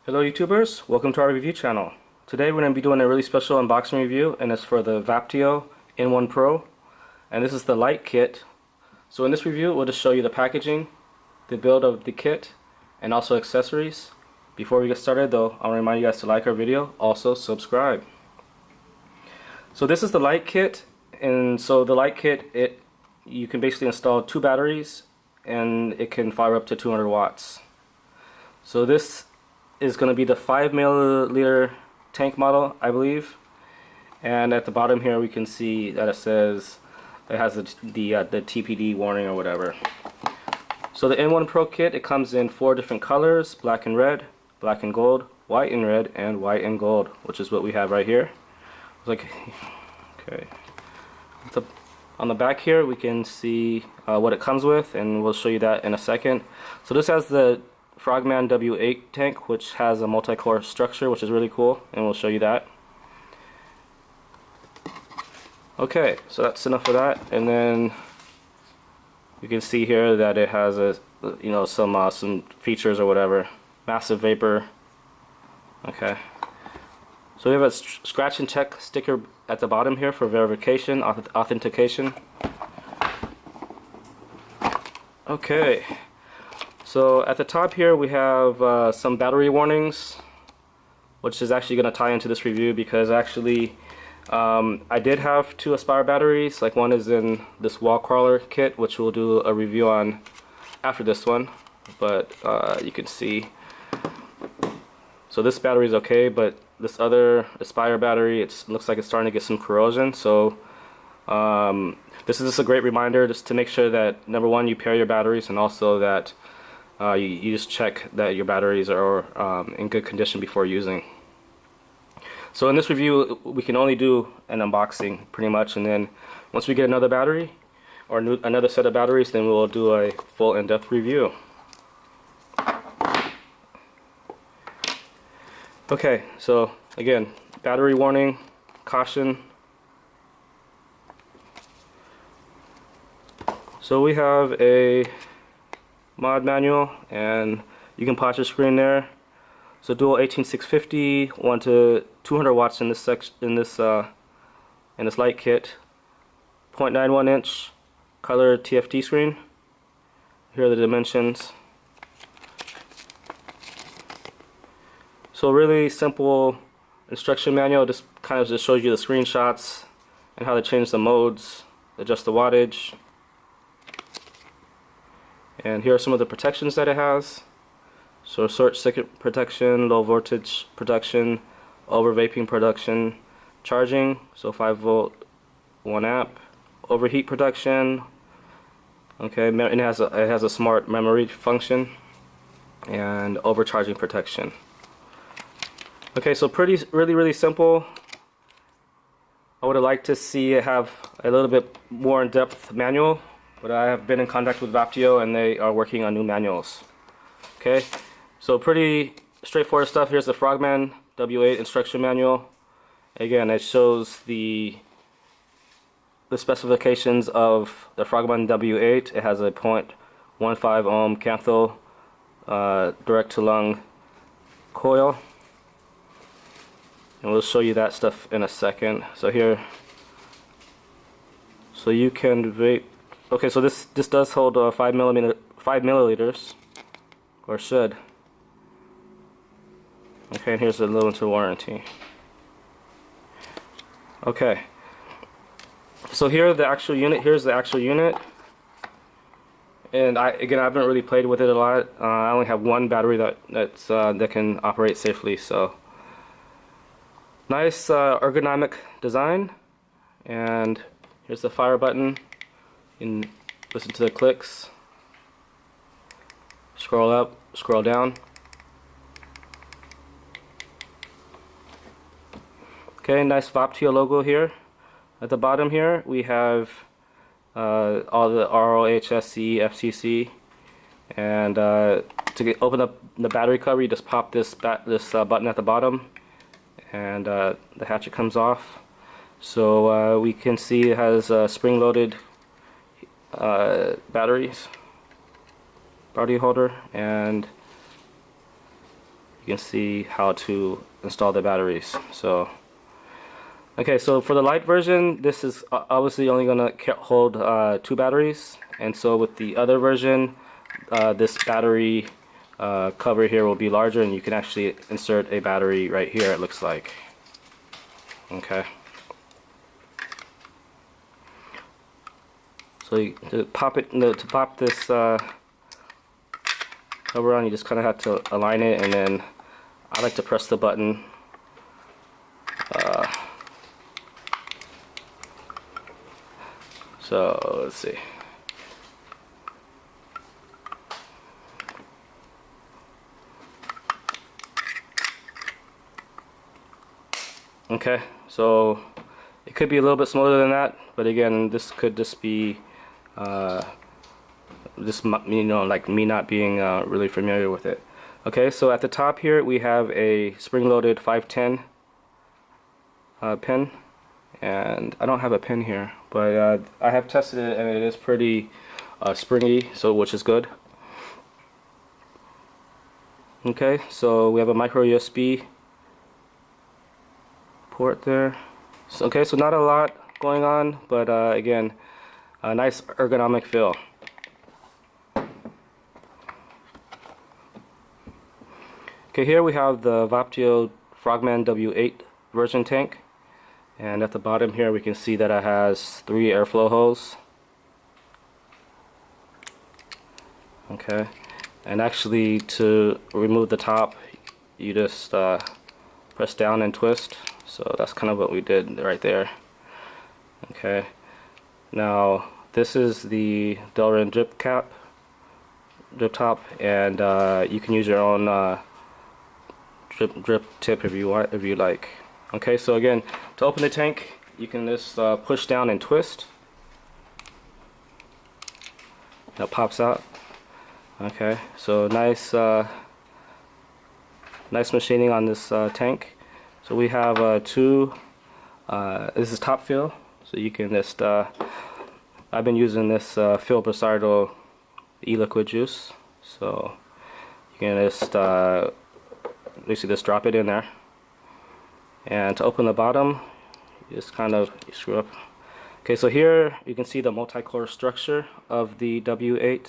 Hello YouTubers, welcome to our review channel. Today we're going to be doing a really special unboxing review, and it's for the Vaptio N1pro, and this is the light kit. So in this review we'll just show you the packaging, the build of the kit, and also accessories. Before we get started though, I'll remind you guys to like our video, also subscribe. So this is the light kit, and so the light kit, you can basically install 2 batteries and it can fire up to 200 watts. So this is going to be the 5 milliliter tank model, I believe, and at the bottom here we can see that it says it has the TPD warning or whatever. So the N1pro kit, it comes in 4 different colors: black and red, black and gold, white and red, and white and gold, which is what we have right here. Okay, so on the back here we can see what it comes with, and we'll show you that in a second. So this has the Frogman W8 tank, which has a multi-core structure, which is really cool, and we'll show you that. Okay, so that's enough of that, and then you can see here that it has some features or whatever. Massive vapor. Okay, so we have a scratch and check sticker at the bottom here for verification, authentication. Okay. So at the top here we have some battery warnings, which is actually going to tie into this review, because actually I did have 2 Aspire batteries. Like, one is in this wall crawler kit, which we'll do a review on after this one, but you can see, so this battery is okay, but this other Aspire battery, it looks like it's starting to get some corrosion. So this is just a great reminder, just to make sure that, number one, you pair your batteries, and also that you just check that your batteries are in good condition before using. So in this review we can only do an unboxing pretty much, and then once we get another battery or another set of batteries, then we'll do a full in-depth review. Okay, so again, battery warning, caution. So we have a mod manual, and you can pause your screen there. So dual 18650, 1 to 200 watts in this light kit. 0.91 inch color TFT screen. Here are the dimensions. So really simple instruction manual. Just kind of just shows you the screenshots and how to change the modes, adjust the wattage. And here are some of the protections that it has. So short circuit protection, low voltage protection, over vaping protection, charging, so 5 volt, 1 amp, overheat protection. Okay, and it has a smart memory function, and overcharging protection. Okay, so really simple. I would have liked to see it have a little bit more in-depth manual, but I have been in contact with Vaptio and they are working on new manuals. Okay, so pretty straightforward stuff. Here's the Frogman W8 instruction manual. Again, it shows the specifications of the Frogman W8. It has a 0.15 ohm cathode direct to lung coil, and we'll show you that stuff in a second. So here, so you can vape. Okay, so this does hold 5 milliliters, or should. Okay, and here's the low winter warranty. Okay, so here's the actual unit. And I haven't really played with it a lot. I only have 1 battery that can operate safely. So nice ergonomic design. And here's the fire button. You can listen to the clicks. Scroll up, scroll down. Okay, nice Vaptio logo here. At the bottom here we have all the ROHSC, FCC, and to open up the battery cover, you just pop this button at the bottom, and the hatchet comes off. So we can see it has spring-loaded battery holder, and you can see how to install the batteries. So okay, so for the light version, this is obviously only going to hold 2 batteries, and so with the other version, this battery cover here will be larger, and you can actually insert a battery right here, it looks like. Okay. So to pop this cover on, you just kind of have to align it, and then I like to press the button. So let's see. Okay, so it could be a little bit smoother than that, but again, this could just be just, you know, like me not being really familiar with it. Okay, so at the top here we have a spring-loaded 510 pin, and I don't have a pin here, but I have tested it and it is pretty springy, so which is good. Okay, so we have a micro USB port there. So, okay, so not a lot going on, but again, a nice ergonomic feel. Okay, here we have the Vaptio Frogman W8 version tank, and at the bottom here we can see that it has 3 airflow holes. Okay, and actually to remove the top, you just press down and twist. So that's kind of what we did right there. Okay, now this is the Delrin drip top, and you can use your own drip tip if you want, if you like. Okay, so again, to open the tank, you can just push down and twist. That pops out. Okay, so nice nice machining on this tank. So we have 2. This is top fill, so you can just I've been using this Phil Brisardo e-liquid juice, so you can just basically just drop it in there, and to open the bottom, you just kind of screw up. Okay, so here you can see the multi-core structure of the W8,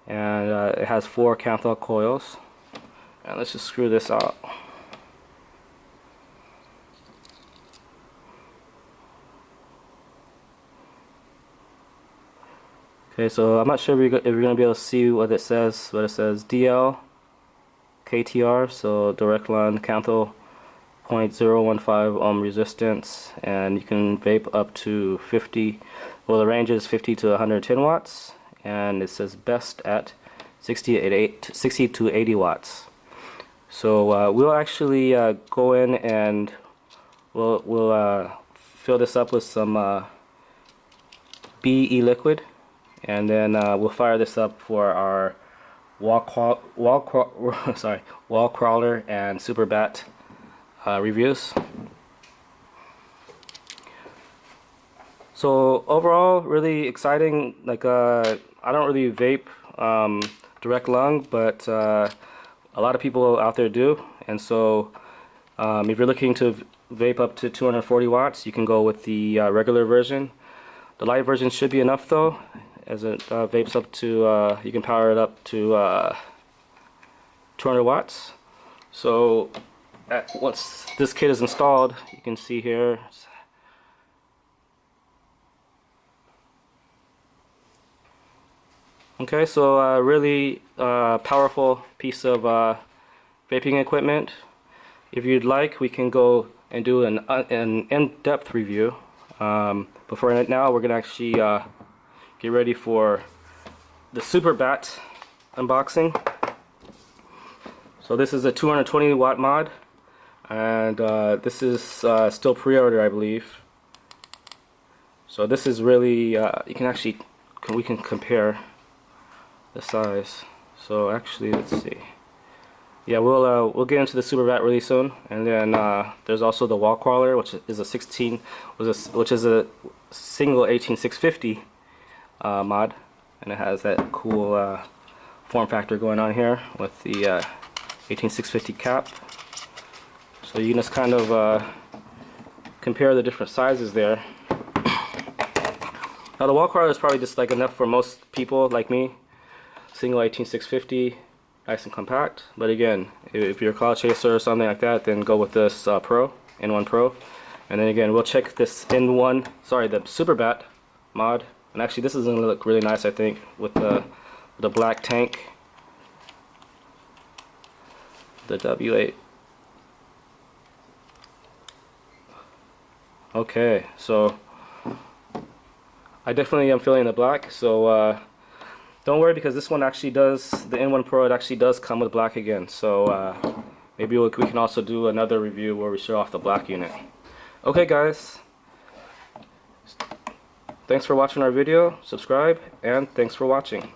and it has 4 cathode coils, and let's just screw this out. Okay, so I'm not sure if you're going to be able to see what it says, but it says DL KTR, so direct line cathode 0.015 ohm resistance, and you can vape up to 50, well the range is 50 to 110 watts, and it says best at 60 to 80 watts. So we'll actually go in and we'll fill this up with some BE liquid, and then we'll fire this up for our wall crawler and Superbat reviews. So overall, really exciting. Like I don't really vape direct lung, but a lot of people out there do, and so if you're looking to vape up to 240 watts, you can go with the regular version. The light version should be enough though, as it vapes up to, you can power it up to 200 watts. So once this kit is installed, you can see here, okay, so really powerful piece of vaping equipment. If you'd like, we can go and do an in-depth review, but for right now we're gonna actually get ready for the Superbat unboxing. So this is a 220 watt mod, and this is still pre-order, I believe. So this is really you can actually we can compare the size. So actually, let's see. Yeah, we'll get into the Superbat really soon, and then there's also the wall crawler, which is a which is a single 18650 mod, and it has that cool form factor going on here with the 18650 cap. So you can just kind of compare the different sizes there. Now the wall card is probably just like enough for most people like me. Single 18650, nice and compact. But again, if you're a cloud chaser or something like that, then go with this N1 Pro. And then again, we'll check this the Superbat mod. And actually, this is gonna look really nice, I think, with the black tank, the W8. Okay, so I definitely am feeling the black. So don't worry, because this one actually does, the N1 Pro, it actually does come with black again. So maybe we can also do another review where we show off the black unit. Okay guys, thanks for watching our video, subscribe, and thanks for watching.